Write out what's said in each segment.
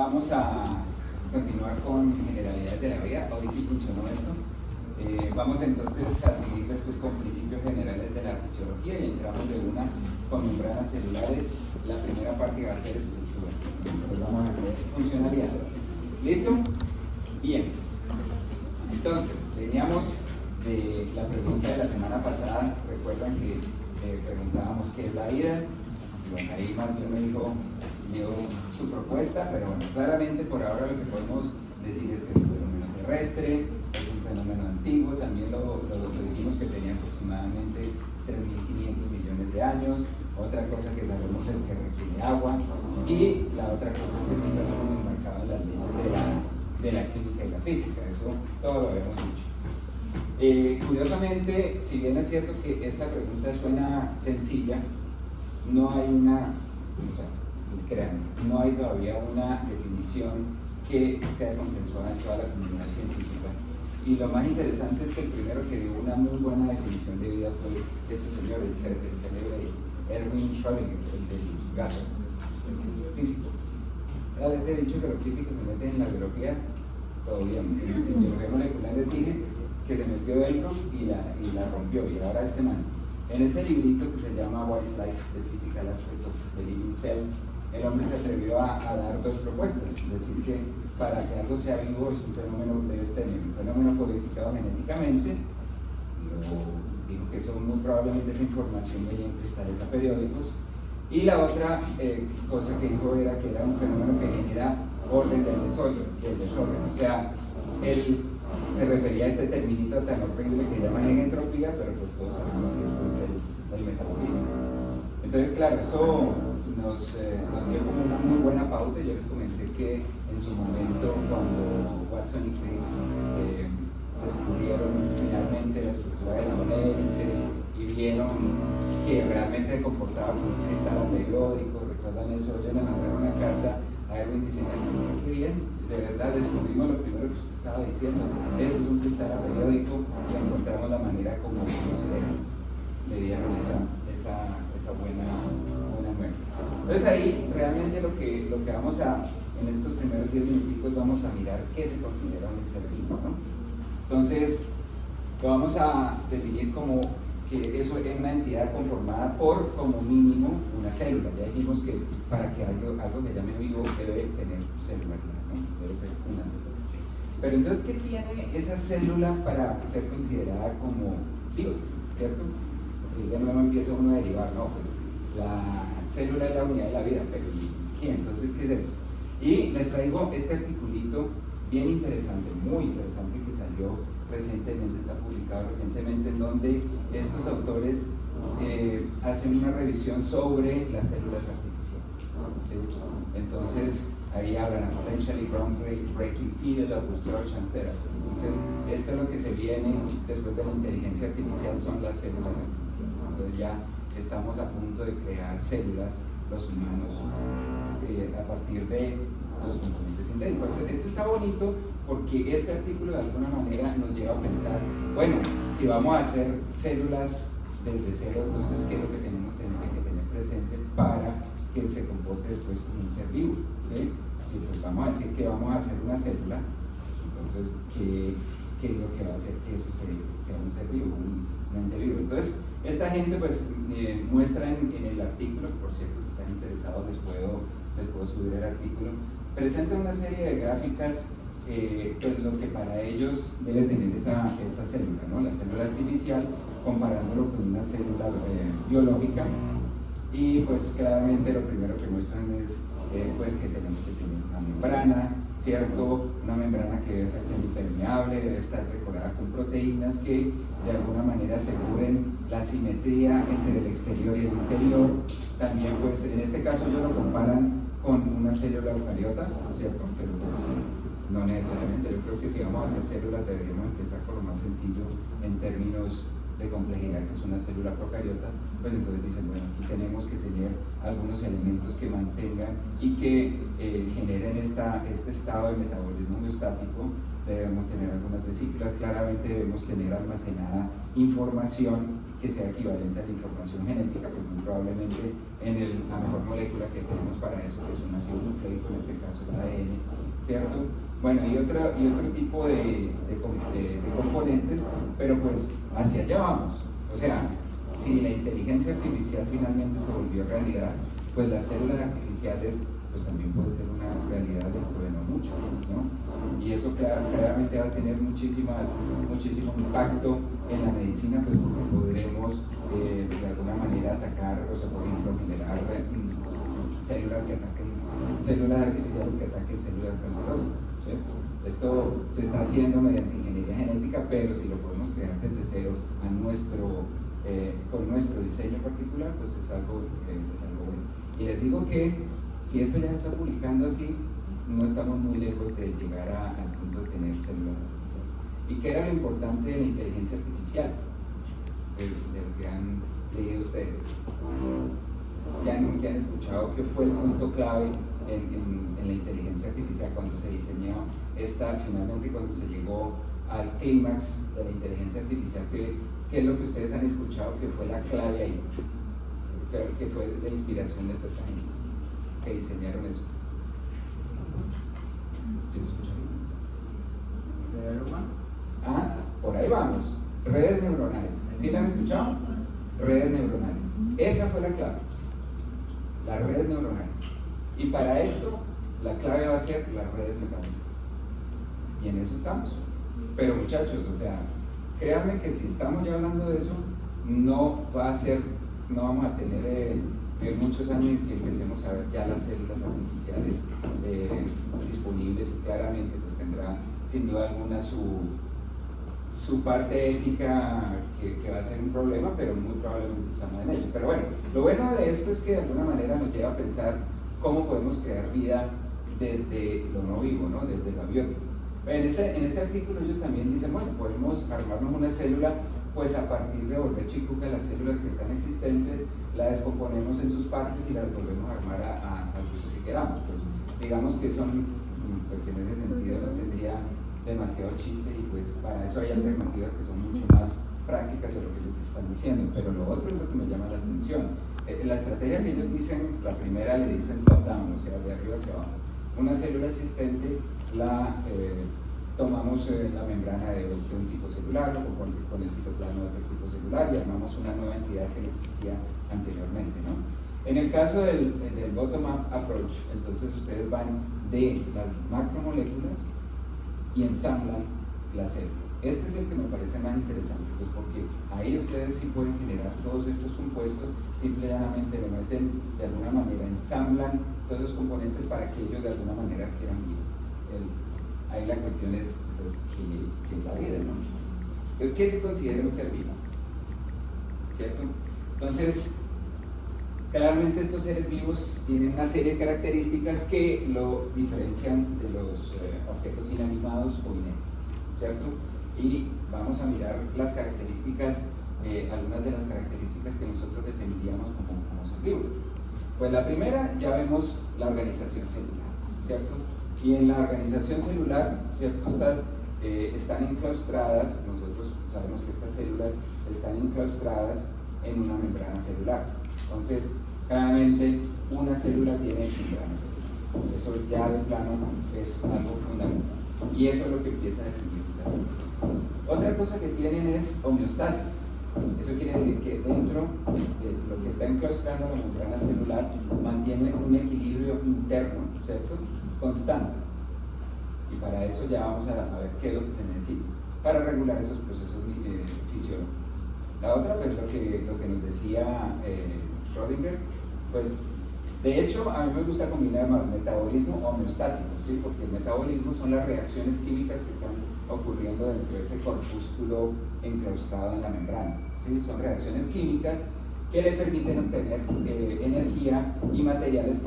vamos a continuar con generalidades de la vida. Hoy sí funcionó esto. Vamos entonces a seguir después con principios generales de la fisiología y entramos de una con membranas celulares. La primera parte va a ser estructura. Después vamos a hacer funcionalidad. ¿Listo? Bien. Entonces, veníamos de la pregunta de la semana pasada. Recuerdan que preguntábamos qué es la vida. Bueno, ahí Martín me dio su propuesta, pero bueno, claramente por ahora lo que podemos decir es que es un fenómeno terrestre, es un fenómeno antiguo, también lo dijimos que tenía aproximadamente 3.500 millones de años. Otra cosa que sabemos es que requiere agua, y la otra cosa es que es un fenómeno marcado en las leyes de la química y la física. Eso todo lo habíamos dicho. Curiosamente, si bien es cierto que esta pregunta suena sencilla, no hay no hay todavía una definición que sea consensuada en toda la comunidad científica. Y lo más interesante es que el primero que dio una muy buena definición de vida fue este señor, el célebre Erwin Schrödinger, el del gato, el físico. Les he dicho que los físicos se meten en la biología, todo bien. En biología molecular les dije que se metió Elbrook y la rompió, y ahora este man. En este librito que se llama What is Life? The Physical Aspect of the Living Cell, el hombre se atrevió a dar dos propuestas, es decir, que para que algo sea vivo es un fenómeno, debes tener un fenómeno codificado genéticamente, y luego dijo que eso muy probablemente esa información venía en cristales aperiódicos, y la otra cosa que dijo era que era un fenómeno que genera orden del desorden, o sea, él se refería a este terminito tan horrible que llaman entropía, pero pues todos sabemos que esto es el metabolismo. Entonces, claro, eso nos dio como una muy buena pauta. Yo les comenté que en su momento, cuando Watson y Crick descubrieron finalmente la estructura de la hélice y vieron que realmente se comportaba como un cristal periódico, ¿recuerdan eso? Ellos le mandaron una carta a Erwin diciendo: qué bien, de verdad descubrimos lo primero que usted estaba diciendo, esto es un cristal periódico, y encontramos la manera como le dieron esa buena muestra. Entonces ahí realmente lo que vamos a, en estos primeros 10 minutitos vamos a mirar qué se considera un ser vivo, ¿no? Entonces lo vamos a definir como que eso es una entidad conformada por, como mínimo, una célula. Ya dijimos que para que algo se llame vivo debe tener celularidad, ¿no? Debe ser una célula. Pero entonces, ¿qué tiene esa célula para ser considerada como vivo? ¿Cierto? Porque de nuevo empieza uno a derivar, no, pues la célula es la unidad de la vida, pero ¿qué? Entonces, ¿qué es eso? Y les traigo este articulito bien interesante, muy interesante, que salió recientemente, está publicado recientemente, en donde estos autores hacen una revisión sobre las células artificiales, ¿sí? Entonces ahí hablan a potentially groundbreaking field of research and therapy. Entonces esto es lo que se viene después de la inteligencia artificial, son las células artificiales. Entonces ya estamos a punto de crear células, los humanos, a partir de los componentes sintéticos. Esto está bonito porque este artículo de alguna manera nos lleva a pensar, bueno, si vamos a hacer células desde cero, entonces ¿qué es lo que tenemos que tener presente para que se comporte después como un ser vivo? ¿Sí? Si pues vamos a decir que vamos a hacer una célula, entonces ¿qué es lo que va a hacer que eso sea un ser vivo, un ente vivo? Entonces esta gente pues muestra en el artículo, por cierto, si están interesados les puedo subir el artículo, presenta una serie de gráficas, pues lo que para ellos debe tener esa célula, ¿no? La célula artificial, comparándolo con una célula biológica, y pues claramente lo primero que muestran es pues que tenemos que tener una membrana, ¿cierto? Una membrana que debe ser semipermeable, debe estar decorada con proteínas que de alguna manera aseguren la simetría entre el exterior y el interior. También pues en este caso ellos lo comparan con una célula eucariota, ¿cierto? Pero pues no necesariamente. Yo creo que si vamos a hacer células deberíamos empezar por lo más sencillo en términos de complejidad, que es una célula procariota. Pues entonces dicen, bueno, aquí tenemos que tener algunos elementos que mantengan y que generen este estado de metabolismo homeostático, debemos tener algunas vesículas, claramente debemos tener almacenada información que sea equivalente a la información genética, pues muy probablemente la mejor molécula que tenemos para eso, que es un ácido nucleico, en este caso el ADN, ¿cierto? Bueno, y otro tipo de componentes, pero pues hacia allá vamos. O sea, si la inteligencia artificial finalmente se volvió realidad, pues las células artificiales pues también puede ser una realidad dentro de no mucho, ¿no? Y eso claramente va a tener muchísimo impacto en la medicina, pues porque podremos de alguna manera atacar, o sea, por ejemplo, generar células artificiales que ataquen células cancerosas, ¿sí? Esto se está haciendo mediante ingeniería genética, pero si lo podemos crear desde cero con nuestro diseño particular, pues es algo bueno. Y les digo que si esto ya se está publicando así, no estamos muy lejos de llegar al punto de tener células artificiales. ¿Y qué era lo importante de la inteligencia artificial? De lo que han leído ustedes. ¿Ya han escuchado qué fue el punto clave en la inteligencia artificial cuando se diseñó finalmente cuando se llegó al clímax de la inteligencia artificial? ¿Qué es lo que ustedes han escuchado que fue la clave ahí? ¿Qué fue la inspiración de toda esta gente que diseñaron eso? ¿Sí se escucha bien? Ah, por ahí vamos. Redes neuronales. ¿Sí la han escuchado? Redes neuronales. Esa fue la clave. Las redes neuronales. Y para esto, la clave va a ser las redes metabólicas. Y en eso estamos. Pero muchachos, o sea, créanme que si estamos ya hablando de eso, no vamos a tener muchos años en que empecemos a ver ya las células artificiales disponibles, y claramente pues tendrá sin duda alguna su parte ética que va a ser un problema, pero muy probablemente estamos en eso. Pero bueno, lo bueno de esto es que de alguna manera nos lleva a pensar cómo podemos crear vida desde lo no vivo, ¿no? Desde lo abiótico. En este artículo ellos también dicen, bueno, podemos armarnos una célula pues a partir de volver chicuca las células que están existentes, las descomponemos en sus partes y las volvemos a armar al uso que queramos. Pues digamos que pues en ese sentido no tendría demasiado chiste, y pues para eso hay alternativas que son mucho más prácticas de lo que ellos te están diciendo. Pero lo otro es lo que me llama la atención. La estrategia que ellos dicen, la primera le dicen top down, o sea, de arriba hacia abajo. Una célula existente la tomamos la membrana de un tipo celular o con el citoplasma de otro tipo celular y armamos una nueva entidad que no existía anteriormente, ¿no? En el caso del bottom-up approach, entonces ustedes van de las macromoléculas y ensamblan la célula. Este es el que me parece más interesante, pues porque ahí ustedes sí pueden generar todos estos compuestos, simplemente lo meten de alguna manera, ensamblan todos los componentes para que ellos de alguna manera quieran vivir. Ahí la cuestión es, entonces, ¿qué es la vida, no? Entonces, ¿qué se considera un ser vivo? ¿Cierto? Entonces, claramente estos seres vivos tienen una serie de características que lo diferencian de los objetos inanimados o inertes, ¿cierto? Y vamos a mirar las características, algunas de las características que nosotros definiríamos como ser vivos. Pues la primera, ya vemos la organización celular, ¿cierto? Y en la organización celular, ¿cierto? Estas están enclaustradas, nosotros sabemos que estas células están enclaustradas en una membrana celular. Entonces, claramente, una célula tiene membrana celular. Eso ya de plano es algo fundamental. Y eso es lo que empieza a definir la célula. Otra cosa que tienen es homeostasis. Eso quiere decir que dentro de lo que está enclaustrando la membrana celular mantiene un equilibrio interno, ¿cierto? Constante. Y para eso ya vamos a ver qué es lo que se necesita para regular esos procesos fisiológicos. La otra, pues lo que nos decía Schrödinger, pues de hecho a mí me gusta combinar más metabolismo homeostático, ¿sí? Porque el metabolismo son las reacciones químicas que están ocurriendo dentro de ese corpúsculo enclaustrado en la membrana, ¿sí? Son reacciones químicas que le permiten obtener energía y materiales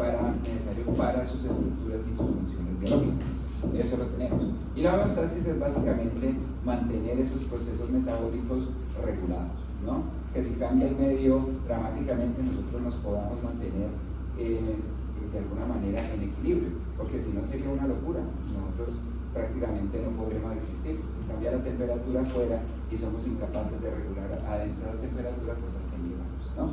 necesarios para sus estructuras y sus funciones biológicas. Eso lo tenemos. Y la homeostasis es básicamente mantener esos procesos metabólicos regulados, ¿no? Que si cambia el medio dramáticamente nosotros nos podamos mantener de alguna manera en equilibrio. ¿Por porque si no sería una locura. Nosotros prácticamente no podremos existir. Si cambia la temperatura afuera y somos incapaces de regular adentro la temperatura, pues hasta ahí llegamos, ¿no?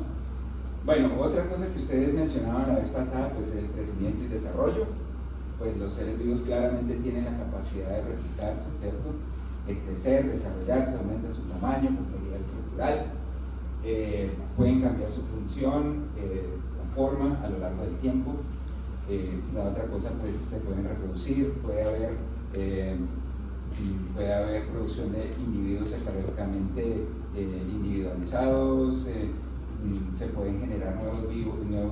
Bueno, otra cosa que ustedes mencionaban la vez pasada, pues el crecimiento y desarrollo. Pues los seres vivos claramente tienen la capacidad de replicarse, ¿cierto? De crecer, desarrollarse, aumenta su tamaño, complejidad estructural, pueden cambiar su función, la forma a lo largo del tiempo. La otra cosa, pues se pueden reproducir, puede haber producción de individuos ecológicamente individualizados, se pueden generar nuevos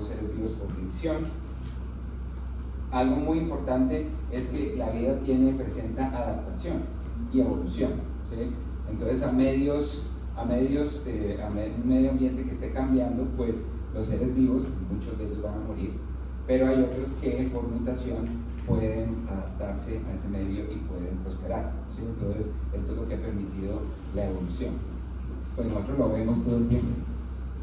seres vivos por división. Algo muy importante es que la vida presenta adaptación y evolución, ¿sí? Entonces a un medio ambiente que esté cambiando, pues los seres vivos, muchos de ellos van a morir, pero hay otros que por mutación pueden adaptarse a ese medio y pueden prosperar, ¿sí? Entonces esto es lo que ha permitido la evolución. Pues nosotros lo vemos todo el tiempo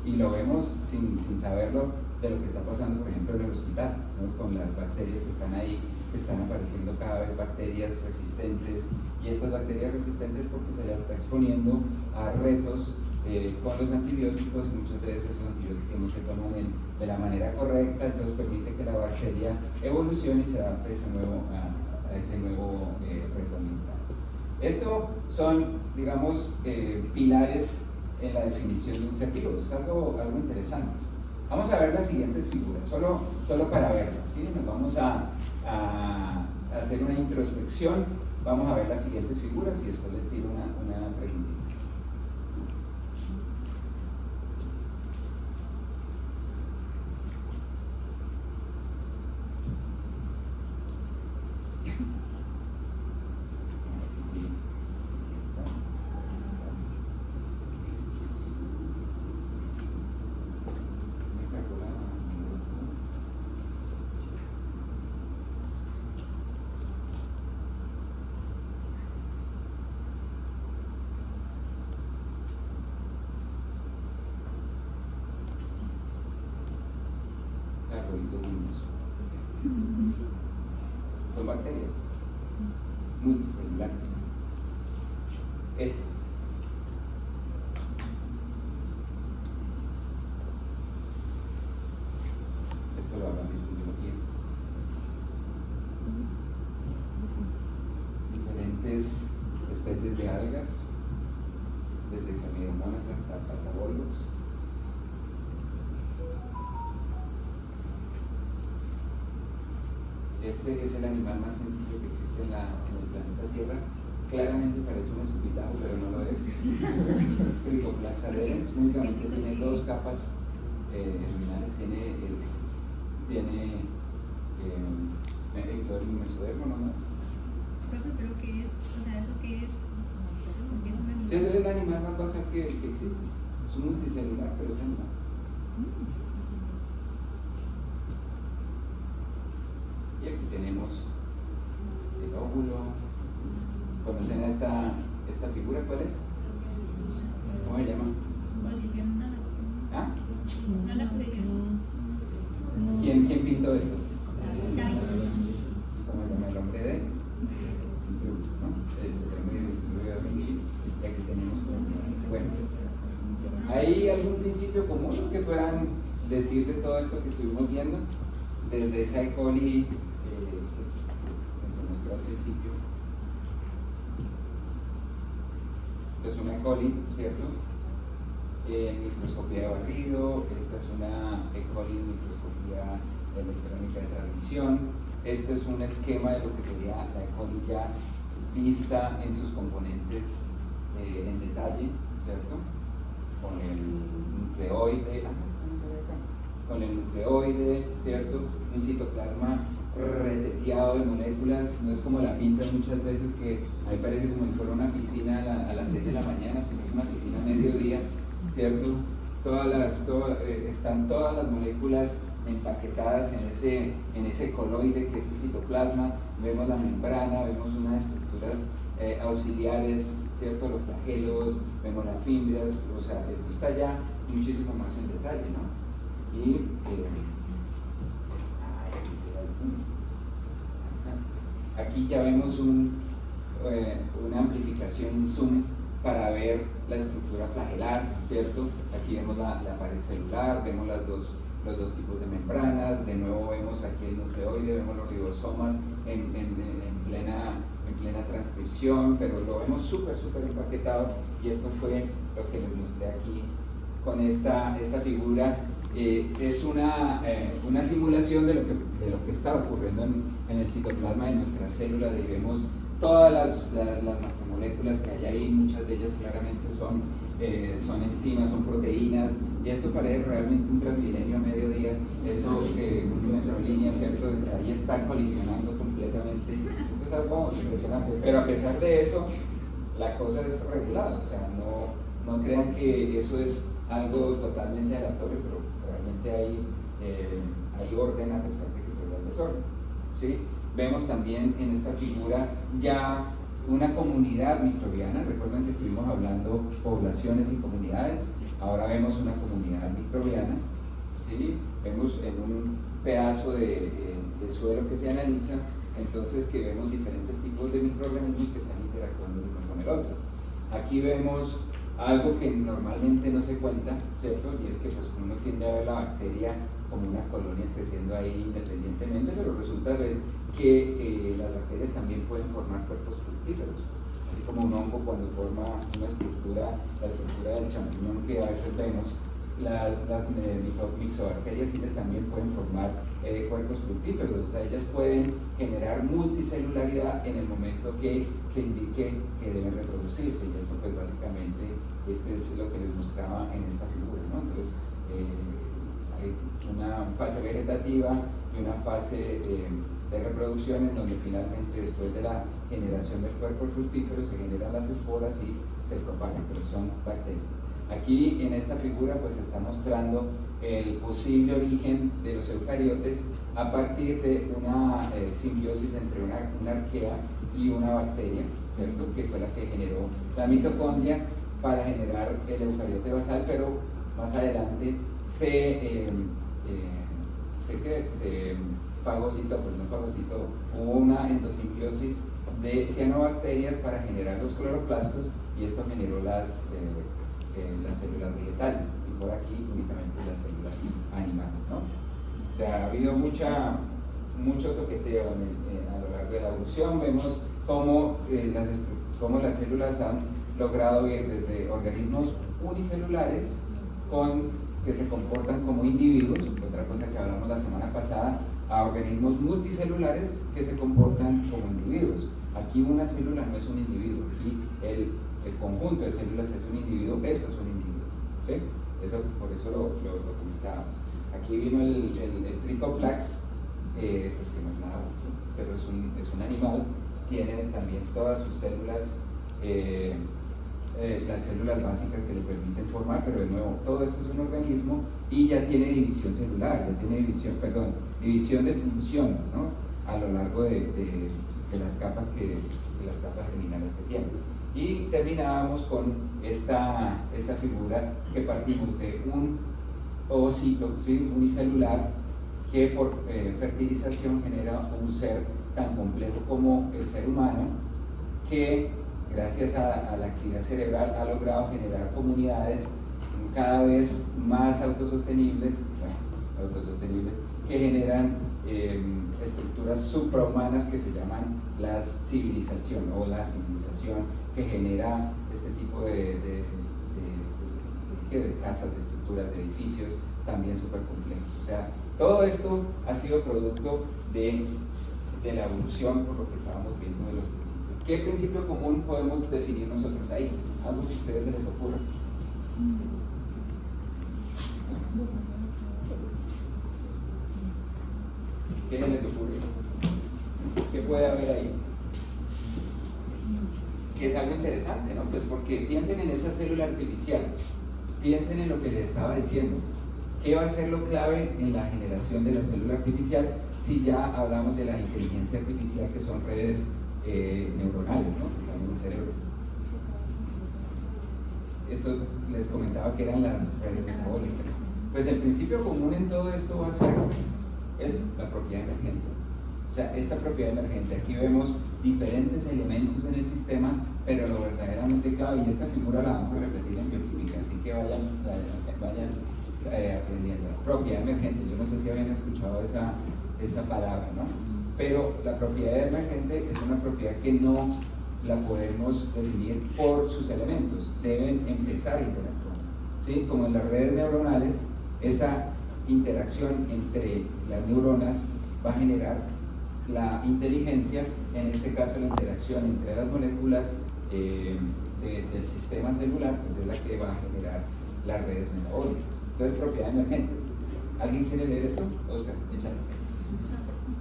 y lo vemos sin saberlo, de lo que está pasando, por ejemplo, en el hospital, ¿no? Con las bacterias que están ahí, que están apareciendo cada vez bacterias resistentes, y estas bacterias resistentes porque se las está exponiendo a retos con los antibióticos, y muchas veces esos antibióticos no se toman de la manera correcta, entonces permite que la bacteria evolucione y se adapte a ese nuevo reto ambiental. Esto son, digamos, pilares en la definición de un ser vivo. Es algo interesante. Vamos a ver las siguientes figuras, solo para verlas, ¿sí? Nos vamos a hacer una introspección, vamos a ver las siguientes figuras y después les tiro una preguntita. Son bacterias multicelulares. Esto lo hablan de biología. Diferentes especies de algas, desde camidomonas hasta bolvos. Este es el animal más sencillo que existe en el planeta Tierra. Claramente parece un escupitajo, pero no lo es. Trichoplaxaderens únicamente tiene dos capas luminales. Tiene ectodermo y mesodermo nomás. ¿Pero qué es? O sea, ¿eso qué es? ¿Porque es un animal? Sí, es el animal más basal que existe. Es un multicelular, pero es animal. Y aquí tenemos el óvulo. ¿Conocen esta figura? ¿Cuál es? ¿Cómo se llama? ¿Ah? ¿Quién pintó esto? ¿Cómo se llama el hombre de? El Da Vinci. Y aquí tenemos. Bueno, ¿hay algún principio común que puedan decir de todo esto que estuvimos viendo? Desde esa E. coli que se mostró al principio. Esta es una E. coli, ¿cierto? Microscopía de barrido. Esta es una E. coli en microscopía electrónica de transmisión. Este es un esquema de lo que sería la E. coli ya vista en sus componentes en detalle, ¿cierto? Con el nucleoide, con el nucleoide, ¿cierto? Un citoplasma reteteado de moléculas, no es como la pintan muchas veces, que a mí parece como si fuera una piscina a las 6 de la mañana, sino es una piscina a mediodía, ¿cierto? Están todas las moléculas empaquetadas en ese coloide que es el citoplasma. Vemos la membrana, vemos unas estructuras auxiliares, ¿cierto? Los flagelos, vemos las fibras, o sea, esto está ya muchísimo más en detalle, ¿no? Y aquí será el punto. Aquí ya vemos una amplificación zoom para ver la estructura flagelar, ¿cierto? Aquí vemos la pared celular, vemos los dos tipos de membranas, de nuevo vemos aquí el nucleoide, vemos los ribosomas en plena transcripción, pero lo vemos súper empaquetado, y esto fue lo que les mostré aquí con esta figura. Es una simulación de lo que está ocurriendo en el citoplasma de nuestras células, y vemos todas las macromoléculas que hay ahí. Muchas de ellas claramente son enzimas, son proteínas, y esto parece realmente un Transmilenio a mediodía, eso un metrolínea, ¿cierto? Ahí están colisionando completamente. Esto es algo impresionante, pero a pesar de eso, la cosa es regulada, o sea, no crean que eso es algo totalmente aleatorio, pero realmente hay orden a pesar de que se vea el desorden, ¿sí? Vemos también en esta figura ya una comunidad microbiana. Recuerden que estuvimos hablando poblaciones y comunidades, ahora vemos una comunidad microbiana, ¿sí? Vemos en un pedazo de suelo que se analiza, entonces que vemos diferentes tipos de microorganismos que están interactuando el uno con el otro. Aquí vemos algo que normalmente no se cuenta, ¿cierto? Y es que pues uno tiende a ver la bacteria como una colonia creciendo ahí independientemente, pero resulta que las bacterias también pueden formar cuerpos fructíferos, así como un hongo cuando forma una estructura, la estructura del champiñón que a veces vemos. Las mixobacterias también pueden formar cuerpos fructíferos, o sea, ellas pueden generar multicelularidad en el momento que se indique que deben reproducirse, y esto pues básicamente es lo que les mostraba en esta figura, ¿no? Entonces hay una fase vegetativa y una fase de reproducción, en donde finalmente después de la generación del cuerpo fructífero se generan las esporas y se propagan, pero son bacterias. Aquí en esta figura pues se está mostrando el posible origen de los eucariotes a partir de una simbiosis entre una arquea y una bacteria, ¿cierto? Que fue la que generó la mitocondria para generar el eucariote basal, pero más adelante se fagocitó, pues no fagocitó, hubo una endosimbiosis de cianobacterias para generar los cloroplastos, y esto generó las células vegetales, y por aquí únicamente las células animales, ¿no? O sea, ha habido mucho toqueteo a lo largo de la evolución. Vemos cómo las células han logrado ir desde organismos unicelulares que se comportan como individuos, otra cosa que hablamos la semana pasada, a organismos multicelulares que se comportan como individuos. Aquí una célula no es un individuo, aquí el conjunto de células es un individuo, esto es un individuo, ¿sí? Por eso lo comentábamos. Aquí vino el Tricoplax, pues que no es nada, pero es un animal, tiene también todas sus células, las células básicas que le permiten formar, pero de nuevo, todo esto es un organismo y ya tiene división celular, ya tiene división de funciones, ¿no? A lo largo de las capas germinales que tiene. Y terminábamos con esta figura que partimos de un ovocito, ¿sí? Unicelular, que por fertilización genera un ser tan complejo como el ser humano, que gracias a la actividad cerebral ha logrado generar comunidades cada vez más autosostenibles, que generan estructuras suprahumanas que se llaman la civilización, que genera este tipo de casas, de estructuras, de edificios también súper complejos. O sea, todo esto ha sido producto de la evolución, por lo que estábamos viendo de los principios. ¿Qué principio común podemos definir nosotros ahí? Algo que a ustedes se les ocurra. ¿Qué les ocurre? ¿Qué puede haber ahí? Que es algo interesante, ¿no? Pues porque piensen en esa célula artificial, piensen en lo que les estaba diciendo. ¿Qué va a ser lo clave en la generación de la célula artificial si ya hablamos de la inteligencia artificial, que son redes neuronales, ¿no? Que están en el cerebro? Esto les comentaba que eran las redes metabólicas. Pues el principio común en todo esto va a ser esto, la propiedad emergente. O sea, esta propiedad emergente, aquí vemos diferentes elementos en el sistema, pero lo verdaderamente clave, y esta figura la vamos a repetir en bioquímica, así que vayan aprendiendo. Propiedad emergente, yo no sé si habían escuchado esa palabra, ¿no? Pero la propiedad emergente es una propiedad que no la podemos definir por sus elementos, deben empezar a interactuar, ¿sí? Como en las redes neuronales, esa interacción entre las neuronas va a generar la inteligencia, en este caso la interacción entre las moléculas del sistema celular, pues es la que va a generar las redes metabólicas. Entonces, propiedad emergente. ¿Alguien quiere leer esto? Oscar, échale.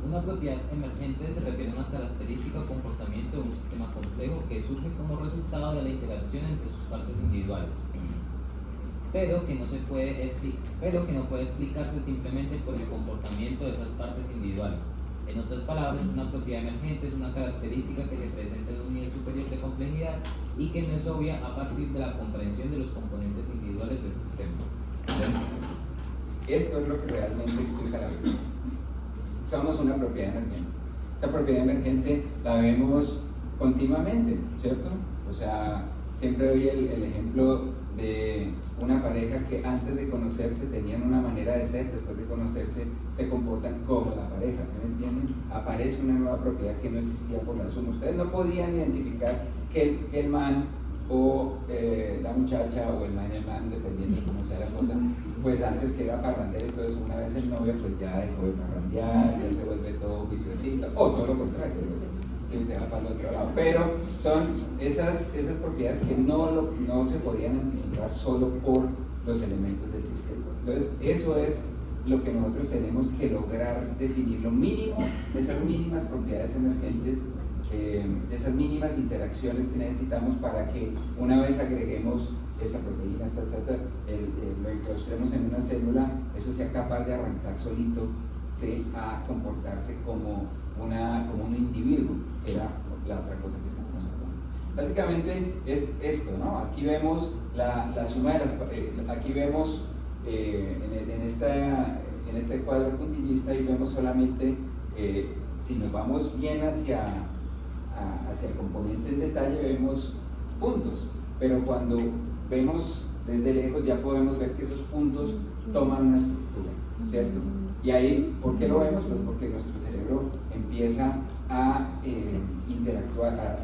Una propiedad emergente se refiere a una característica o comportamiento de un sistema complejo que surge como resultado de la interacción entre sus partes individuales, pero que no puede explicarse simplemente por el comportamiento de esas partes individuales. En otras palabras, una propiedad emergente es una característica que se presenta en un nivel superior de complejidad y que no es obvia a partir de la comprensión de los componentes individuales del sistema. Esto es lo que realmente explica la vida. Somos una propiedad emergente. Esa propiedad emergente la vemos continuamente, ¿cierto? O sea, siempre doy el ejemplo de una pareja que antes de conocerse tenían una manera de ser, después de conocerse se comportan como la pareja, ¿sí me entienden? Aparece una nueva propiedad que no existía por la suma. Ustedes no podían identificar que el man o la muchacha o el man, dependiendo de cómo sea la cosa, pues antes que era parrandero y todo eso, una vez el novio pues ya dejó de parrandear, ya se vuelve todo viciosito, o todo lo contrario, sí, se va para el otro lado. Pero son esas propiedades que no se podían anticipar solo por los elementos del sistema. Entonces, eso es lo que nosotros tenemos que lograr definir, lo mínimo, esas mínimas propiedades emergentes, esas mínimas interacciones que necesitamos para que una vez agreguemos esta proteína, lo incrustemos en una célula, eso sea capaz de arrancar solito, ¿sí? A comportarse como un individuo, que era la otra cosa que estamos hablando. Básicamente es esto, ¿no? Aquí vemos la suma de las, aquí vemos en este cuadro puntillista y vemos solamente, si nos vamos bien hacia el componente en detalle, vemos puntos, pero cuando vemos desde lejos ya podemos ver que esos puntos toman una estructura, ¿cierto? Y ahí, ¿por qué lo vemos? Pues porque nuestro cerebro empieza a interactuar,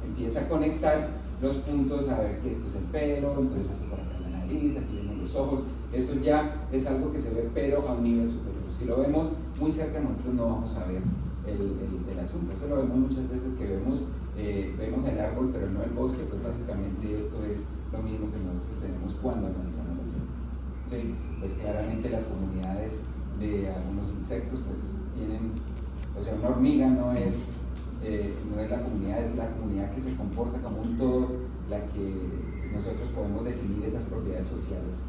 empieza a conectar los puntos, a ver que esto es el pelo, entonces esto por acá es la nariz, aquí vemos los ojos. Eso ya es algo que se ve, pero a un nivel superior. Si lo vemos muy cerca, nosotros no vamos a ver el asunto. Eso lo vemos muchas veces, que vemos el árbol, pero no el bosque. Pues básicamente esto es lo mismo que nosotros tenemos cuando analizamos la selva. Sí, pues claramente las comunidades de algunos insectos pues tienen, o sea, una hormiga no es la comunidad, es la comunidad que se comporta como un todo, la que nosotros podemos definir esas propiedades sociales.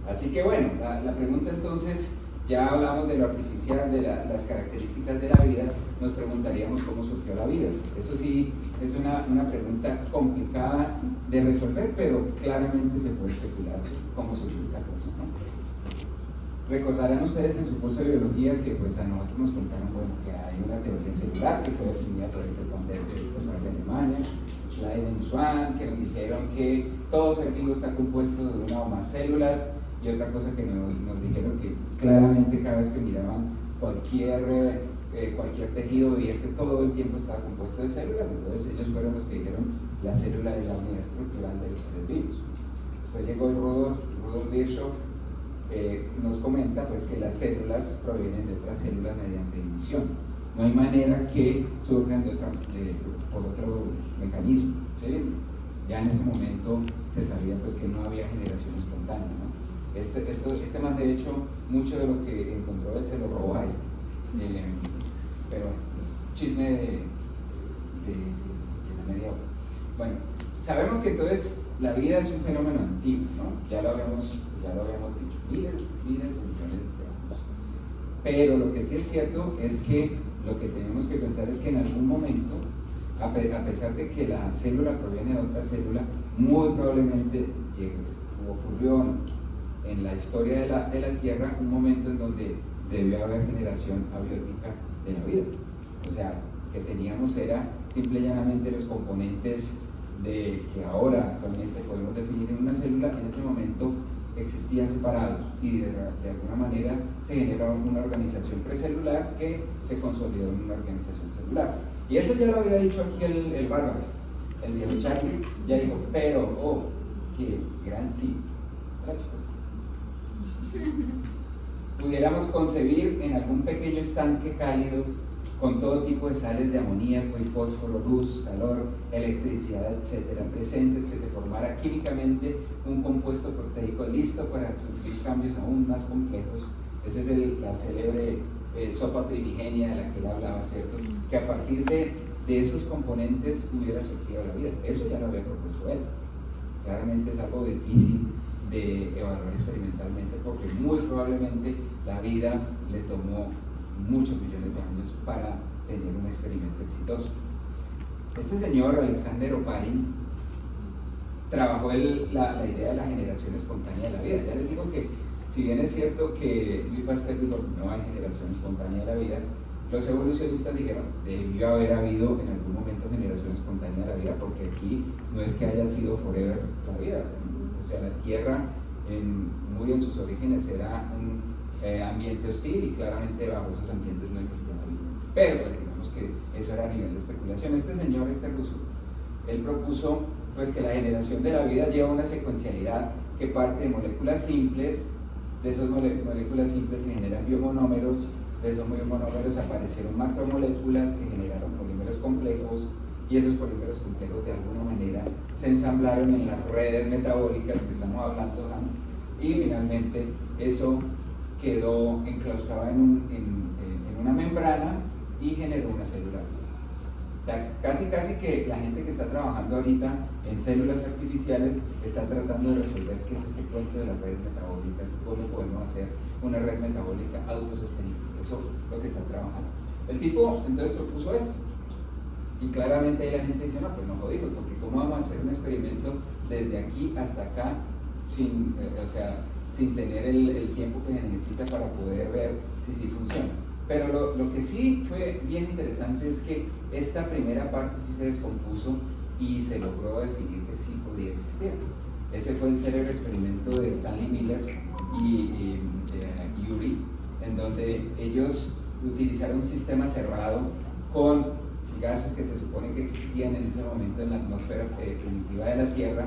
Así que bueno, la pregunta entonces, ya hablamos de lo artificial, de las características de la vida, nos preguntaríamos cómo surgió la vida. Eso sí, es una pregunta complicada de resolver, pero claramente se puede especular cómo surgió esta cosa, ¿no? Recordarán ustedes en su curso de biología que pues a nosotros nos contaron, bueno, que hay una teoría celular que fue definida por este par de alemanes, Schleiden y Schwann, que nos dijeron que todo ser vivo está compuesto de una o más células, y otra cosa que nos dijeron que claramente cada vez que miraban cualquier tejido veían que todo el tiempo estaba compuesto de células. Entonces ellos fueron los que dijeron la célula es la unidad estructural de los seres vivos. Después llegó Rudolf Virchow, nos comenta pues que las células provienen de otras células mediante división. No hay manera que surjan por otro mecanismo, ¿sí? Ya en ese momento se sabía pues que no había generación espontánea, ¿no? Este man, de hecho, mucho de lo que encontró él se lo robó a este. Pero es chisme de la media hora. Bueno, sabemos que entonces la vida es un fenómeno antiguo, ¿no? Ya lo habíamos dicho, miles de millones de años. Pero lo que sí es cierto es que lo que tenemos que pensar es que en algún momento, a pesar de que la célula proviene de otra célula, muy probablemente ocurrió en la historia de la Tierra un momento en donde debió haber generación abiótica de la vida. O sea, que teníamos era simple y llanamente los componentes de que ahora actualmente podemos definir en una célula. En ese momento existían separados y de alguna manera se generó una organización precelular que se consolidó en una organización celular. Y eso ya lo había dicho aquí el Barbas, el viejo Charlie, ya dijo, pero, qué gran sí. Pudiéramos concebir en algún pequeño estanque cálido con todo tipo de sales de amoníaco y fósforo, luz, calor, electricidad, etcétera, presentes, que se formara químicamente un compuesto proteico listo para sufrir cambios aún más complejos. Esa es la célebre sopa primigenia de la que él hablaba, ¿cierto? Que a partir de esos componentes hubiera surgido la vida. Eso ya lo había propuesto él. Claramente es algo difícil de evaluar experimentalmente porque muy probablemente la vida le tomó muchos millones de años para tener un experimento exitoso. Este señor, Alexander Oparin, trabajó la idea de la generación espontánea de la vida. Ya les digo que, si bien es cierto que Louis Pasteur dijo no hay generación espontánea de la vida, los evolucionistas dijeron debió haber habido en algún momento generación espontánea de la vida, porque aquí no es que haya sido forever la vida. O sea, la Tierra muy en sus orígenes era un ambiente hostil y claramente bajo esos ambientes no existía la vida. Pero pues, digamos que eso era a nivel de especulación. Este señor, ruso, él propuso pues que la generación de la vida lleva una secuencialidad que parte de moléculas simples. De esas moléculas simples se generan biomonómeros, de esos biomonómeros aparecieron macromoléculas que generaron polímeros complejos, y esos polímeros complejos de alguna manera se ensamblaron en las redes metabólicas que estamos hablando, Hans, y finalmente eso quedó enclaustrado en una membrana y generó una célula. O sea, casi que la gente que está trabajando ahorita en células artificiales está tratando de resolver qué es este cuento de las redes metabólicas y cómo podemos hacer una red metabólica autosostenible. Eso es lo que está trabajando. El tipo entonces propuso esto. Y claramente ahí la gente dice, no, pues no jodido, porque ¿cómo vamos a hacer un experimento desde aquí hasta acá sin tener el tiempo que se necesita para poder ver si sí funciona? Pero lo que sí fue bien interesante es que esta primera parte sí se descompuso y se logró definir que sí podía existir. Ese fue el célebre experimento de Stanley Miller y Urey, en donde ellos utilizaron un sistema cerrado con gases que se supone que existían en ese momento en la atmósfera primitiva de la Tierra,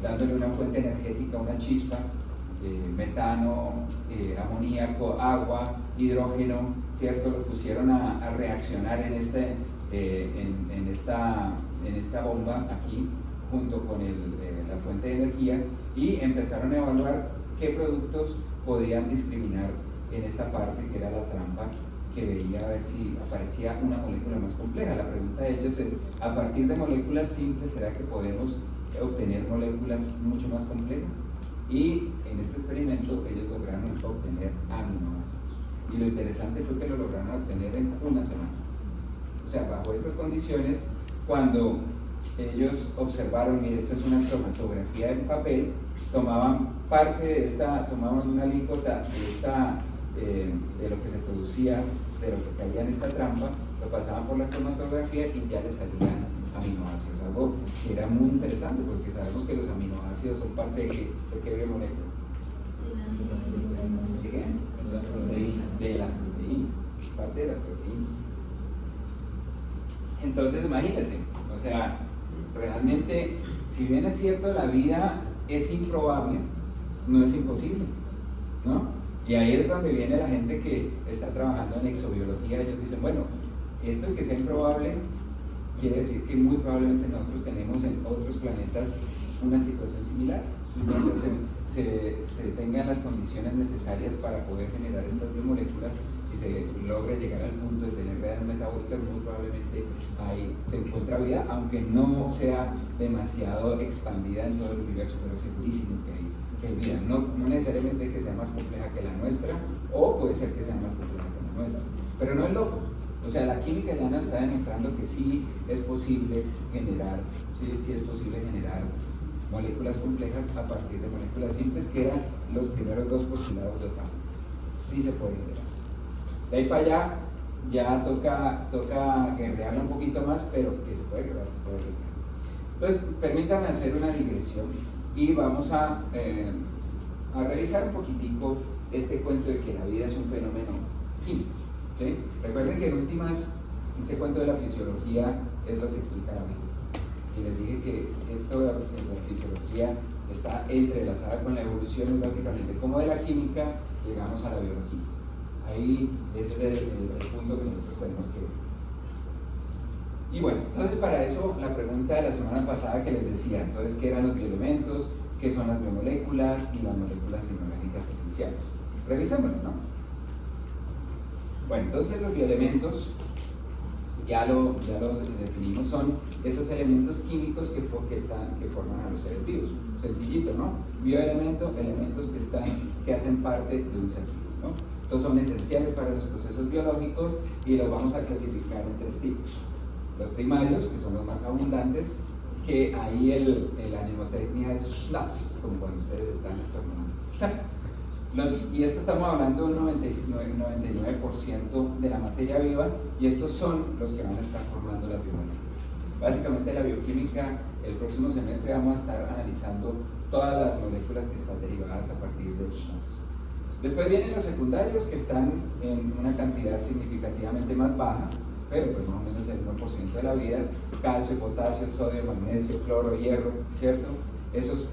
dándole una fuente energética, una chispa, metano, amoníaco, agua, hidrógeno, ¿cierto? Lo pusieron a reaccionar en esta bomba aquí, junto con la fuente de energía, y empezaron a evaluar qué productos podían discriminar en esta parte que era la trampa, que veía a ver si aparecía una molécula más compleja. La pregunta de ellos es, a partir de moléculas simples, ¿será que podemos obtener moléculas mucho más complejas? Y en este experimento ellos lograron obtener aminoácidos. Y lo interesante fue que lo lograron obtener en una semana. O sea, bajo estas condiciones, cuando ellos observaron, mire, esta es una cromatografía en papel, tomaban parte de tomaban una alícuota de lo que se producía, de lo que caía en esta trampa, lo pasaban por la cromatografía y ya les salían aminoácidos, algo que era muy interesante porque sabemos que los aminoácidos son parte de qué biomolécula. ¿De qué? De las proteínas, parte de las proteínas. Entonces imagínense, o sea, realmente, si bien es cierto la vida es improbable, no es imposible, ¿no? Y ahí es donde viene la gente que está trabajando en exobiología. Ellos dicen, bueno, esto de que sea improbable quiere decir que muy probablemente nosotros tenemos en otros planetas una situación similar. Mientras se tengan las condiciones necesarias para poder generar estas biomoléculas y se logre llegar al punto de tener redes metabólicas, muy probablemente ahí se encuentra vida, aunque no sea demasiado expandida en todo el universo, pero segurísimo que hay vida. No necesariamente que sea más compleja que la nuestra, o puede ser que sea más compleja que la nuestra, pero no es loco. O sea, la química ya nos está demostrando que sí es posible generar, sí es posible generar moléculas complejas a partir de moléculas simples, que eran los primeros dos postulados de Oparin. sí se puede generar. De ahí para allá ya toca guerrearla un poquito más, pero que se puede crear, se puede crear. Entonces, permítame hacer una digresión y vamos a revisar un poquitico este cuento de que la vida es un fenómeno químico, ¿sí? Recuerden que en últimas, ese cuento de la fisiología es lo que explica la vida. Y les dije que esto de la fisiología está entrelazada con la evolución, y básicamente como de la química llegamos a la biología. Ahí ese es el punto que nosotros tenemos que ver. Y bueno, entonces para eso la pregunta de la semana pasada que les decía, entonces, ¿qué eran los bioelementos? ¿Qué son las biomoléculas y las moléculas inorgánicas esenciales? Revisémoslo, ¿no? Bueno, entonces los bioelementos ya los definimos, son esos elementos químicos que forman a los seres vivos. Sencillito, ¿no? Bioelementos, elementos que hacen parte de un ser vivo, ¿no? Estos son esenciales para los procesos biológicos y los vamos a clasificar en 3 tipos. Los primarios, que son los más abundantes, que ahí la mnemotecnia es Schnaps, como cuando ustedes están estornudando. Y esto estamos hablando de un 99% de la materia viva, y estos son los que van a estar formando las biomoléculas. Básicamente la bioquímica, el próximo semestre vamos a estar analizando todas las moléculas que están derivadas a partir del Schnaps. Después vienen los secundarios, que están en una cantidad significativamente más baja, pero pues más o menos el 1% de la vida: calcio, potasio, sodio, magnesio, cloro, hierro, ¿cierto? Esos,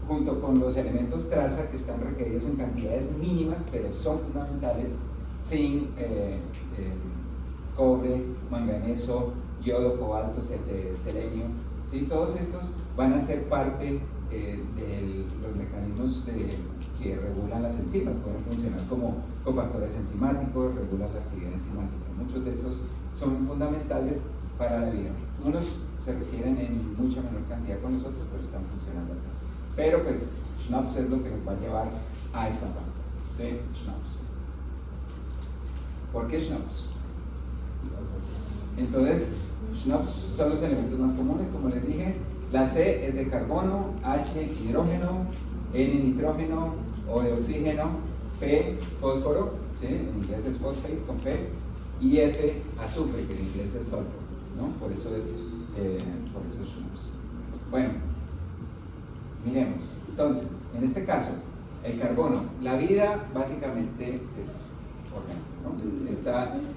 junto con los elementos traza, que están requeridos en cantidades mínimas, pero son fundamentales: zinc, cobre, manganeso, yodo, cobalto, selenio, ¿sí? Todos estos van a ser parte de los mecanismos que regulan las enzimas. Pueden funcionar como cofactores enzimáticos, regulan la actividad enzimática. Muchos de estos son fundamentales para la vida. Unos se requieren en mucha menor cantidad con nosotros, pero están funcionando acá. Pero pues Schnaps es lo que nos va a llevar a esta parte, ¿sí? Schnaps. ¿Por qué Schnaps? Entonces, Schnaps son los elementos más comunes, como les dije. La C es de carbono, H hidrógeno, N nitrógeno, O de oxígeno, P fósforo, ¿sí? En inglés es phosphate con P, y S azufre, que en inglés es sulfur, ¿no? Por eso es Schnaps. Bueno, miremos. Entonces, en este caso, el carbono, la vida básicamente es orgánica, ¿no?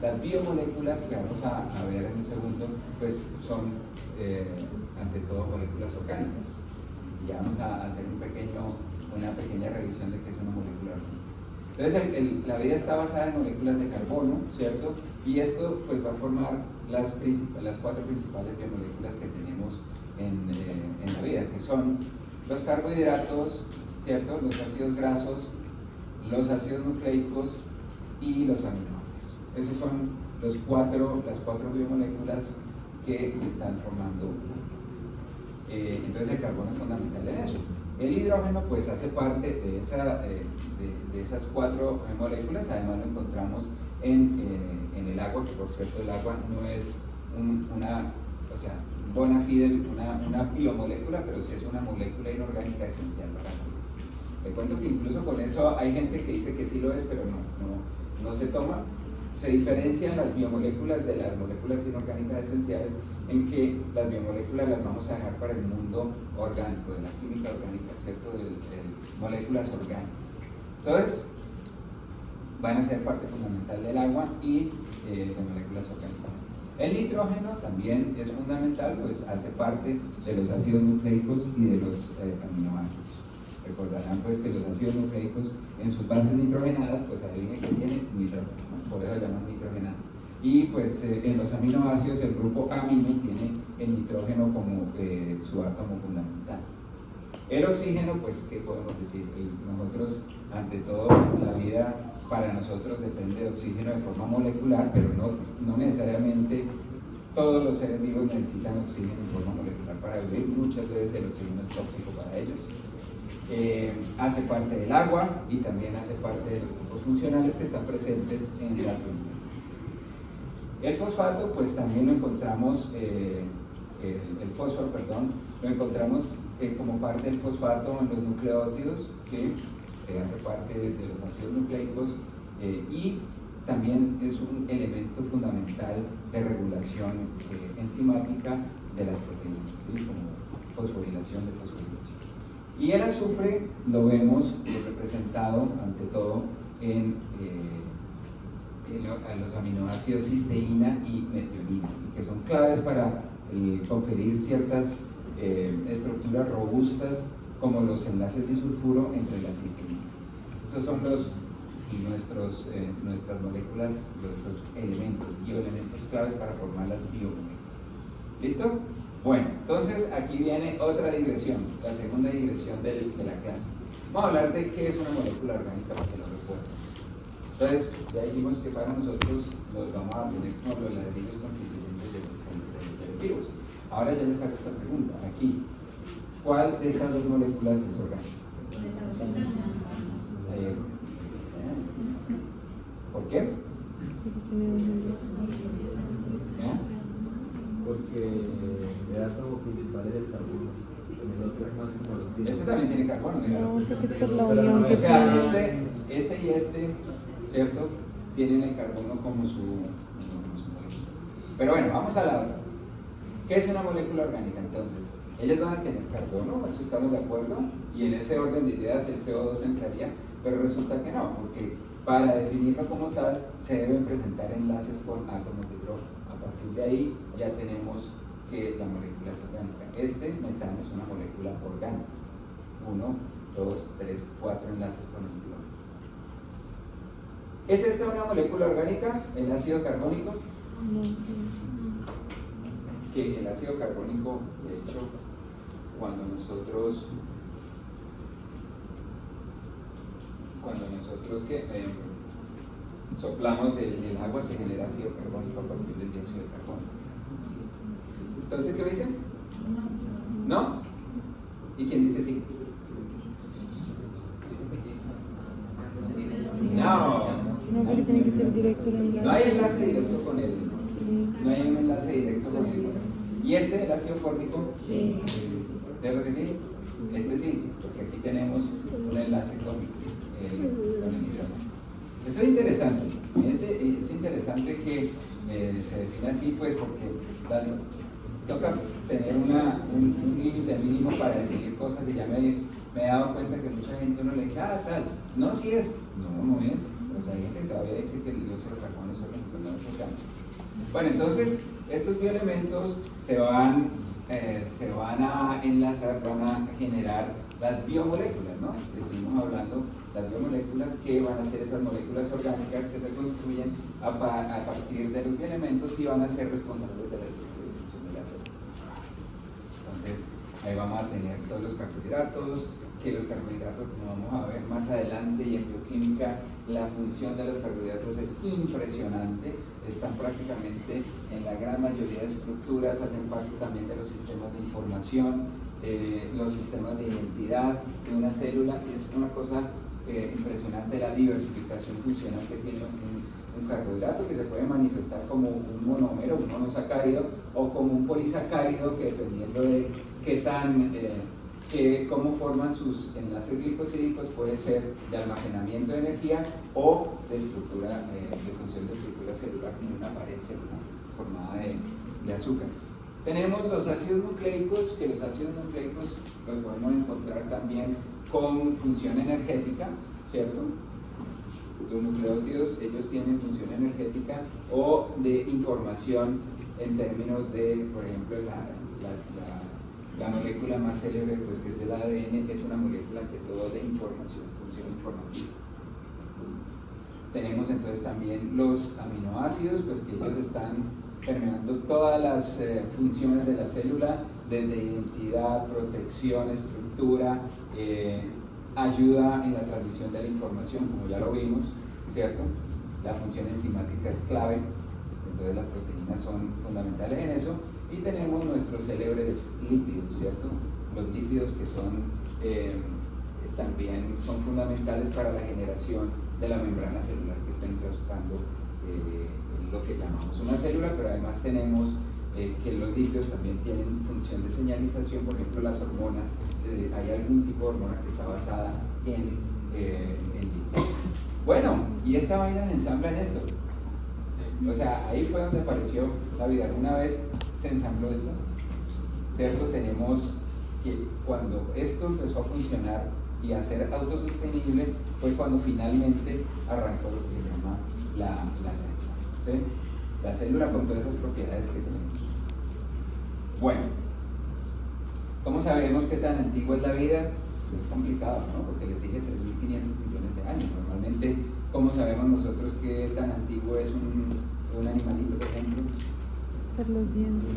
Las biomoléculas que vamos a ver en un segundo, pues son ante todo moléculas orgánicas. Ya vamos a hacer una pequeña revisión de qué es una molécula orgánica. Entonces la vida está basada en moléculas de carbono, ¿cierto? Y esto pues va a formar las 4 principales biomoléculas que tenemos en la vida, que son los carbohidratos, ¿cierto? Los ácidos grasos, los ácidos nucleicos y los aminoácidos. Esos son las 4 biomoléculas que están formando. Entonces el carbono es fundamental en eso. El hidrógeno pues hace parte de esas 4 moléculas. Además lo encontramos en el agua, que por cierto el agua no es bona fide una biomolécula, pero sí es una molécula inorgánica esencial para la vida. Le cuento que incluso con eso hay gente que dice que sí lo es, pero no se toma. Se diferencian las biomoléculas de las moléculas inorgánicas esenciales en que las biomoléculas las vamos a dejar para el mundo orgánico, de la química orgánica, ¿cierto? De moléculas orgánicas. Entonces, van a ser parte fundamental del agua y de moléculas orgánicas. El nitrógeno también es fundamental, pues hace parte de los ácidos nucleicos y de los aminoácidos. Recordarán pues que los ácidos nucleicos en sus bases nitrogenadas, pues adivinen que tienen nitrógeno, ¿no? Por eso llaman nitrogenados. Y pues en los aminoácidos el grupo amino tiene el nitrógeno como su átomo fundamental. El oxígeno, pues ¿qué podemos decir? Nosotros, ante todo, la vida para nosotros depende de oxígeno de forma molecular, pero no necesariamente todos los seres vivos necesitan oxígeno en forma molecular para vivir. Muchas veces el oxígeno es tóxico para ellos. Hace parte del agua y también hace parte de los grupos funcionales que están presentes en la atmósfera. El fosfato, pues también lo encontramos, el fósforo, perdón, lo encontramos como parte del fosfato en los nucleótidos, ¿sí? Hace parte de los ácidos nucleicos y también es un elemento fundamental de regulación enzimática de las proteínas, ¿sí? Como fosforilación de fosforilación. Y el azufre lo vemos representado ante todo en los aminoácidos cisteína y metionina, y que son claves para conferir ciertas estructuras robustas como los enlaces disulfuro entre la cisteína. Esos son nuestras moléculas, nuestros elementos, bioelementos claves para formar las biomoléculas. ¿Listo? Bueno, entonces aquí viene otra digresión, la segunda digresión de la clase. Vamos a hablar de qué es una molécula orgánica para que lo recuerden. Entonces, ya dijimos que para nosotros los vamos a tener como los ladrillos constituyentes de los seres vivos. Ahora ya les hago esta pregunta, aquí, ¿cuál de estas dos moléculas es orgánica? ¿Por qué? Porque el átomo principal es el carbono. El otro es más desconocido. Este también tiene carbono, mira. No, porque es por la Pero unión no, que O sea, tiene. este y este, ¿cierto? Tienen el carbono como su molécula. Pero bueno, vamos a la otra. ¿Qué es una molécula orgánica entonces? Ellas van a tener carbono, eso estamos de acuerdo, y en ese orden de ideas el CO2 entraría, pero resulta que no, porque para definirlo como tal se deben presentar enlaces con átomos de hidrógeno. A partir de ahí ya tenemos que la molécula es orgánica. Este metano es una molécula orgánica. 1, 2, 3, 4 enlaces con el hidrógeno. ¿Es esta una molécula orgánica? ¿El ácido carbónico? Que el ácido carbónico, de hecho, cuando nosotros soplamos el agua, se genera ácido carbónico a partir del dióxido de carbono. Entonces, ¿qué me dicen? ¿No? ¿Y quién dice sí? No. No, porque tiene que ser directo el enlace. No hay enlace directo con él. Sí. No hay un enlace directo con él. ¿Y este, el ácido fórmico? Sí. ¿Cierto que sí? Este sí, porque aquí tenemos un enlace con el hidrógeno. Eso es interesante. Es interesante que se define así, pues, porque toca tener un límite mínimo para definir cosas, y ya me he dado cuenta que mucha gente uno le dice, tal, no, sí es, no es. O sea, hay gente que todavía dice que el dióxido de carbono es orgánico, no es orgánico. Bueno, entonces, estos bioelementos se van a enlazar, van a generar las biomoléculas, ¿no? Estuvimos hablando las biomoléculas, que van a ser esas moléculas orgánicas que se construyen a partir de los bioelementos y van a ser responsables de la estructura y función de la célula. Entonces, ahí vamos a tener todos los carbohidratos, que los carbohidratos, como vamos a ver más adelante, y en bioquímica, la función de los carbohidratos es impresionante, están prácticamente en la gran mayoría de estructuras, hacen parte también de los sistemas de información, los sistemas de identidad de una célula. Es una cosa impresionante la diversificación funcional que tiene un carbohidrato, que se puede manifestar como un monómero, un monosacárido, o como un polisacárido, que dependiendo de cómo forman sus enlaces glicosídicos, puede ser de almacenamiento de energía o de estructura, de función de estructura celular, como una pared celular formada de azúcares. Tenemos los ácidos nucleicos, que los ácidos nucleicos los podemos encontrar también con función energética, ¿cierto? Los nucleótidos, ellos tienen función energética o de información en términos de, por ejemplo, la molécula más célebre, pues, que es el ADN, es una molécula que todo de información, función informativa. Tenemos entonces también los aminoácidos, pues, que ellos están permeando todas las funciones de la célula, desde identidad, protección, estructura, ayuda en la transmisión de la información, como ya lo vimos, ¿cierto? La función enzimática es clave, entonces las proteínas son fundamentales en eso. Y tenemos nuestros célebres lípidos, ¿cierto? Los lípidos, que son también son fundamentales para la generación de la membrana celular que está enclaustrando lo que llamamos una célula, pero además tenemos que los lípidos también tienen función de señalización. Por ejemplo, las hormonas, hay algún tipo de hormona que está basada en lípidos. Bueno, y esta vaina se ensambla en esto. O sea, ahí fue donde apareció la vida. Una vez se ensambló esto, ¿cierto? Tenemos que cuando esto empezó a funcionar y a ser autosostenible, fue cuando finalmente arrancó lo que se llama la célula, ¿sí? La célula con todas esas propiedades que tenemos. Bueno, ¿cómo sabemos qué tan antigua es la vida? Es complicado, ¿no? Porque les dije 3.500 millones de años. Normalmente, ¿cómo sabemos nosotros qué tan antiguo es un animalito, por ejemplo? Por los dientes.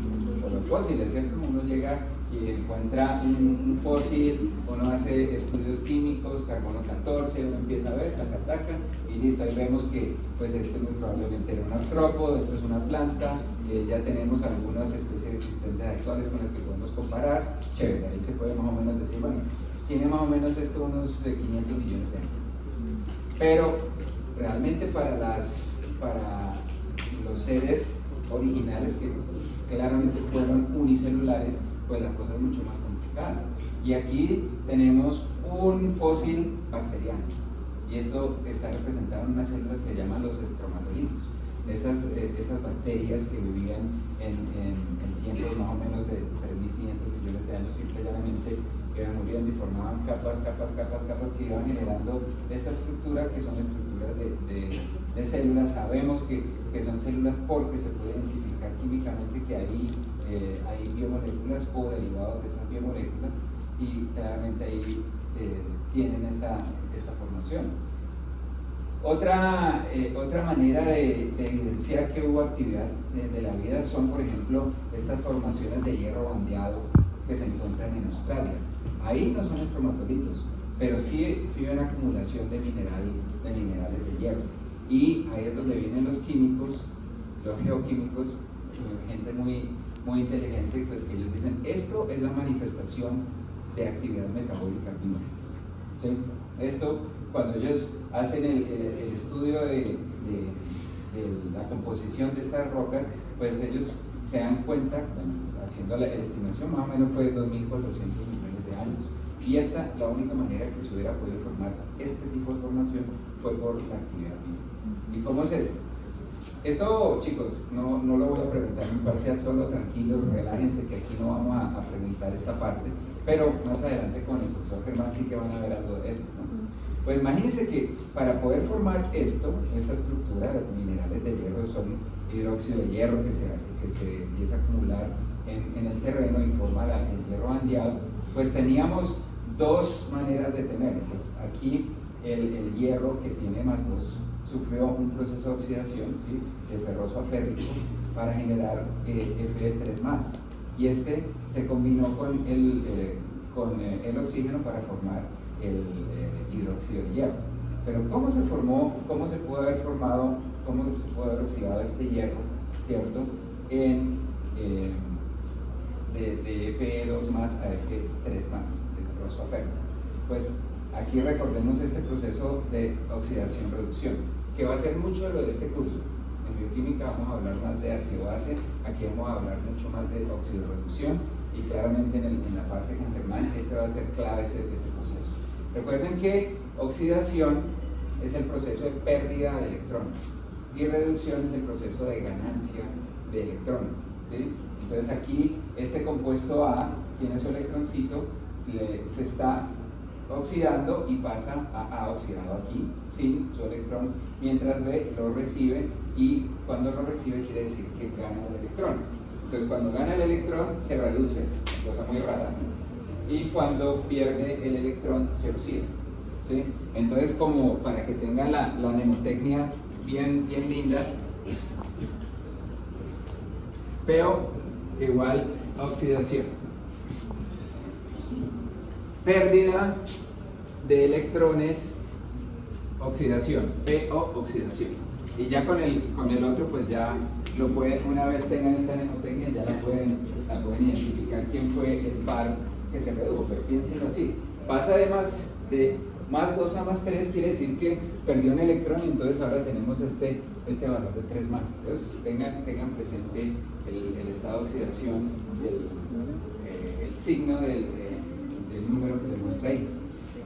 Por los fósiles, ¿cierto? Uno llega y encuentra un fósil, uno hace estudios químicos, carbono 14, uno empieza a ver, taca, y listo, ahí vemos que pues este muy probablemente era un artrópodo, esto es una planta, ya tenemos algunas especies existentes actuales con las que podemos comparar, chévere, ahí se puede más o menos decir, bueno, tiene más o menos esto unos 500 millones de años. Pero realmente para los seres originales que claramente fueron unicelulares, pues la cosa es mucho más complicada. Y aquí tenemos un fósil bacteriano, y esto está representado en unas células que llaman los estromatolitos. Esas bacterias que vivían en tiempos más o menos de 3.500 millones de años, simple y llanamente iban muriendo y formaban capas que iban generando esta estructura, que son estructuras de células. Sabemos que son células porque se puede identificar químicamente que ahí hay biomoléculas o derivados de esas biomoléculas, y claramente ahí tienen esta formación. Otra manera de evidenciar que hubo actividad de la vida son, por ejemplo, estas formaciones de hierro bandeado que se encuentran en Australia. Ahí no son estromatolitos, pero sí hay una acumulación de minerales de hierro. Y ahí es donde vienen los químicos, los geoquímicos, gente muy inteligente, pues que ellos dicen, esto es la manifestación de actividad metabólica química, ¿sí? Esto, cuando ellos hacen el estudio de la composición de estas rocas, pues ellos se dan cuenta, bueno, haciendo la estimación, más o menos fue 2.400 millones de años. Y la única manera que se hubiera podido formar este tipo de formación fue por la actividad química. ¿Y cómo es esto? Esto, chicos, no lo voy a preguntar en un parcial, solo tranquilos, relájense, que aquí no vamos a preguntar esta parte, pero más adelante con el profesor Germán sí que van a ver algo de esto, ¿no? Pues imagínense que para poder formar esta estructura de minerales de hierro, son hidróxido de hierro que se empieza a acumular en el terreno y forma el hierro bandeado, pues teníamos dos maneras de tenerlo. Pues aquí el hierro, que tiene más 2, sufrió un proceso de oxidación, ¿sí?, de ferroso a férrico para generar Fe3+, y este se combinó con el oxígeno para formar el hidróxido de hierro. Pero ¿cómo se formó, cómo se pudo haber formado, cómo se pudo haber oxidado este hierro, ¿cierto?, de Fe2+ a Fe3+, de ferroso a férrico? Pues aquí recordemos este proceso de oxidación-reducción, que va a ser mucho de lo de este curso. En bioquímica vamos a hablar más de ácido-base, aquí vamos a hablar mucho más de oxidorreducción, y claramente en la parte con Germán va a ser clave ese proceso. Recuerden que oxidación es el proceso de pérdida de electrones y reducción es el proceso de ganancia de electrones, ¿sí? Entonces aquí este compuesto A tiene su electroncito, se está oxidando y pasa a A oxidado aquí sin su electrón, mientras B lo recibe, y cuando lo recibe quiere decir que gana el electrón. Entonces cuando gana el electrón se reduce, cosa muy rara, y cuando pierde el electrón se oxida, ¿sí? Entonces, como para que tengan la mnemotecnia bien linda, PO igual a oxidación, pérdida de electrones, oxidación, PO oxidación. Y ya con el otro, pues ya lo pueden, una vez tengan esta mnemotecnia, ya la pueden identificar quién fue el par que se redujo. Pero piénsenlo así, pasa de más 2 a más 3, quiere decir que perdió un electrón, y entonces ahora tenemos este valor de 3+. Entonces tengan presente el estado de oxidación, el signo del número que se muestra ahí.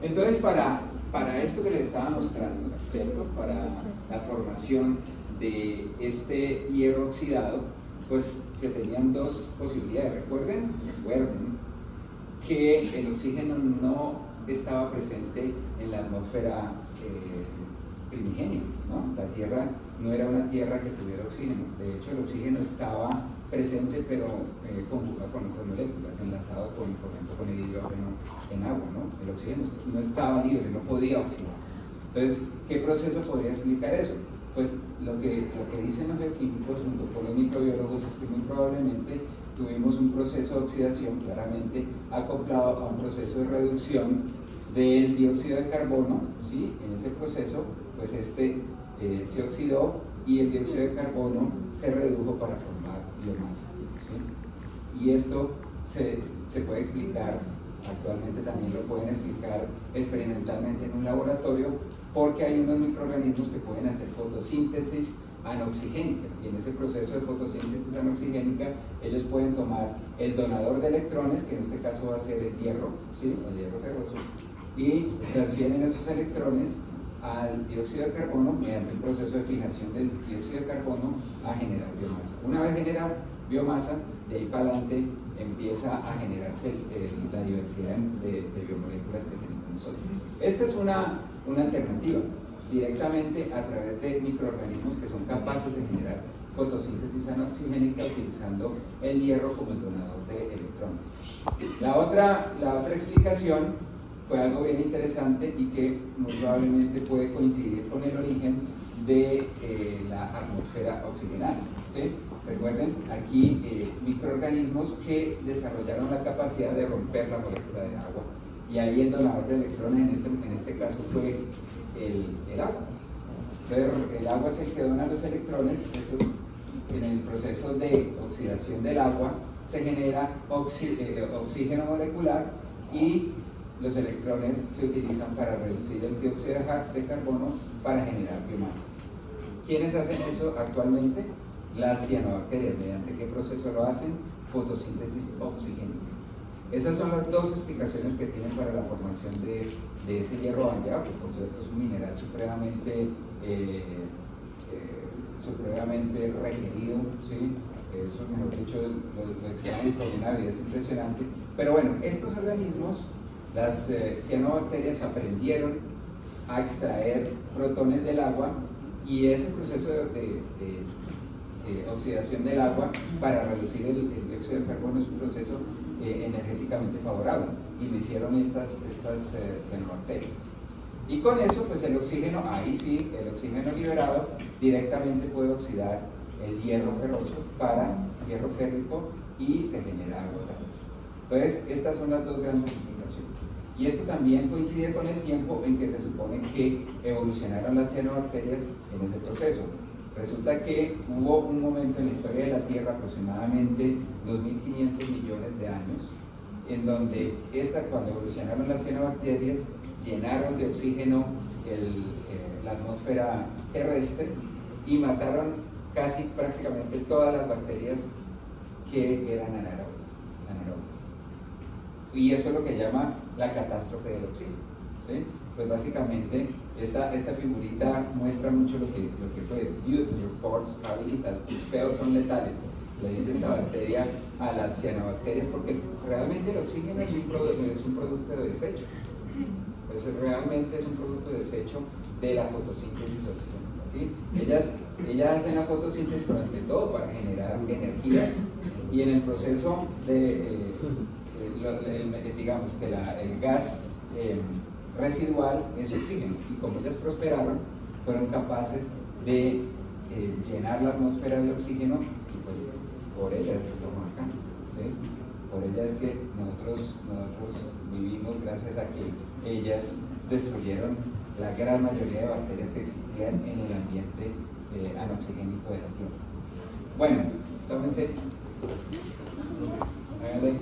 Entonces, para para esto que les estaba mostrando, ¿cierto? Para la formación de este hierro oxidado, pues se tenían dos posibilidades. Recuerden que el oxígeno no estaba presente en la atmósfera primigenia, ¿no? La Tierra no era una Tierra que tuviera oxígeno. De hecho, el oxígeno estaba presente, pero conjugado con moléculas, enlazado por ejemplo, con el hidrógeno en agua, ¿no? El oxígeno no estaba libre, no podía oxidar. Entonces, ¿qué proceso podría explicar eso? Pues lo que dicen los bioquímicos junto con los microbiólogos es que muy probablemente tuvimos un proceso de oxidación claramente acoplado a un proceso de reducción del dióxido de carbono, ¿sí? En ese proceso, pues se oxidó y el dióxido de carbono se redujo para formar biomasa, ¿sí? Y esto se puede explicar, actualmente también lo pueden explicar experimentalmente en un laboratorio, porque hay unos microorganismos que pueden hacer fotosíntesis anoxigénica, y en ese proceso de fotosíntesis anoxigénica ellos pueden tomar el donador de electrones, que en este caso va a ser el hierro, ¿sí? El hierro ferroso, y transfieren esos electrones al dióxido de carbono mediante un proceso de fijación del dióxido de carbono a generar biomasa. Una vez genera biomasa, de ahí para adelante empieza a generarse la diversidad de biomoléculas que tenemos nosotros. Esta es una alternativa, directamente a través de microorganismos que son capaces de generar fotosíntesis anoxigénica utilizando el hierro como el donador de electrones. La otra explicación fue algo bien interesante y que muy probablemente puede coincidir con el origen de la atmósfera oxigenada, ¿sí? Recuerden, aquí microorganismos que desarrollaron la capacidad de romper la molécula de agua, y ahí el donador de electrones en este caso fue el agua. Entonces el agua se quedó en los electrones, en el proceso de oxidación del agua se genera oxígeno molecular, y los electrones se utilizan para reducir el dióxido de carbono para generar biomasa. ¿Quiénes hacen eso actualmente? Las cianobacterias. ¿Mediante qué proceso lo hacen? Fotosíntesis oxigénica. Esas son las dos explicaciones que tienen para la formación de ese hierro bandeado, que por cierto es un mineral supremamente requerido, ¿sí? Eso, mejor dicho, lo extraen con una avidez impresionante. Pero bueno, estos organismos, las cianobacterias, aprendieron a extraer protones del agua, y ese proceso de oxidación del agua para reducir el dióxido de carbono es un proceso energéticamente favorable, y lo hicieron estas cianobacterias. Y con eso, pues el oxígeno, ahí sí, el oxígeno liberado directamente puede oxidar el hierro ferroso para hierro férrico, y se genera agua otra vez. Entonces, estas son las dos grandes explicaciones. Y esto también coincide con el tiempo en que se supone que evolucionaron las cianobacterias en ese proceso. Resulta que hubo un momento en la historia de la Tierra, aproximadamente 2.500 millones de años, en donde cuando evolucionaron las cianobacterias, llenaron de oxígeno la atmósfera terrestre y mataron casi prácticamente todas las bacterias que eran anaerobias. Y eso es lo que llama la catástrofe del oxígeno, ¿sí? Pues básicamente esta figurita muestra mucho lo que fue. Your pores are lethal, tus peos son letales, le dice esta bacteria a las cianobacterias, porque realmente el oxígeno es un producto de desecho. Pues realmente es un producto de desecho de la fotosíntesis oxigénica, ¿sí? Ellas hacen la fotosíntesis, pero ante todo para generar energía, y en el proceso digamos que el gas residual es oxígeno, y como ellas prosperaron, fueron capaces de llenar la atmósfera de oxígeno, y pues por ellas estamos acá, ¿sí? Por ellas es que nosotros vivimos, gracias a que ellas destruyeron la gran mayoría de bacterias que existían en el ambiente anoxigénico de la Tierra. Bueno, tómense. Háganle.